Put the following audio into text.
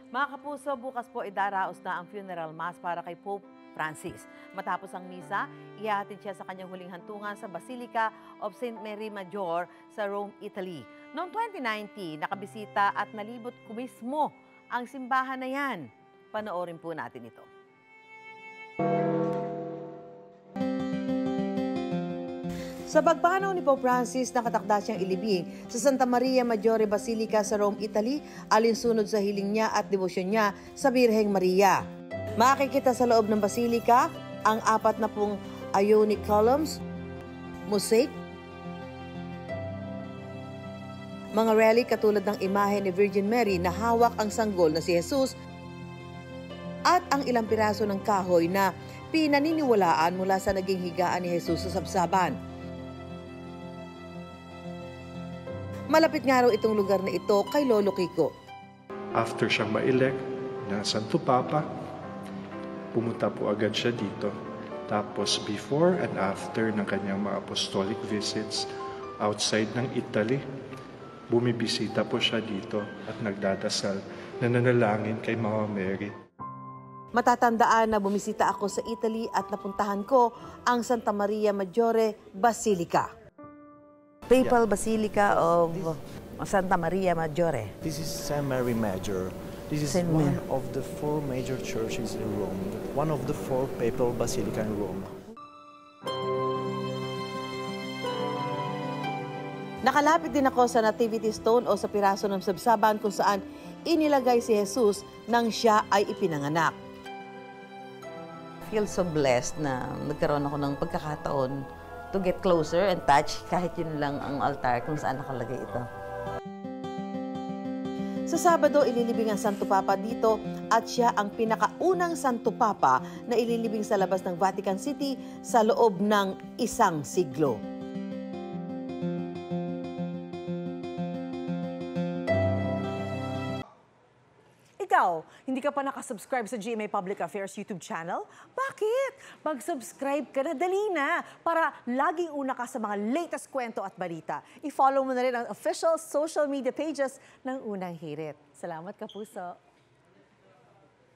Mga kapuso, bukas po idaraos na ang funeral mass para kay Pope Francis. Matapos ang misa, ihahatid siya sa kanyang huling hantungan sa Basilica of St. Mary Maggiore sa Rome, Italy. Noong 2019, nakabisita at nalibot ko mismo ang simbahan na yan. Panoorin po natin ito. Sa pagpanaw ni Pope Francis, nakatakda siyang ilibing sa Santa Maria Maggiore Basilica sa Rome, Italy, alinsunod sa hiling niya at debosyon niya sa Birheng Maria. Makikita sa loob ng Basilica ang 40 Ionic columns, mosaic, mga relic katulad ng imahe ni Virgin Mary na hawak ang sanggol na si Jesus at ang ilang piraso ng kahoy na pinaniniwalaan mula sa naging higaan ni Jesus sa sabsaban. Malapit nga raw itong lugar na ito kay Lolo Kiko. After siyang ma-elect na Santo Papa, pumunta po agad siya dito. Tapos before and after ng kanyang mga apostolic visits outside ng Italy, bumibisita po siya dito at nagdadasal na nanalangin kay Mama Mary. Matatandaan na bumisita ako sa Italy at napuntahan ko ang Santa Maria Maggiore Basilica. Papal Basilica of Santa Maria Maggiore. This is St. Mary Major. This is one of the 4 major churches in Rome, one of the 4 papal basilica in Rome. Nakalapit din ako sa Nativity Stone o sa piraso ng sabsaban kung saan inilagay si Jesus nang siya ay ipinanganak. Feel so blessed na nagkaroon ako ng pagkakataon to get closer and touch kahit yun lang ang altar kung saan nakalagay ito. Sa Sabado, ililibing ang Santo Papa dito at siya ang pinakaunang Santo Papa na ililibing sa labas ng Vatican City sa loob ng 1 siglo. Ikaw, hindi ka pa nakasubscribe sa GMA Public Affairs YouTube channel? Bakit? Mag-subscribe ka na, dali na, para laging una ka sa mga latest kwento at balita. I-follow mo na rin ang official social media pages ng Unang Hirit. Salamat, Kapuso!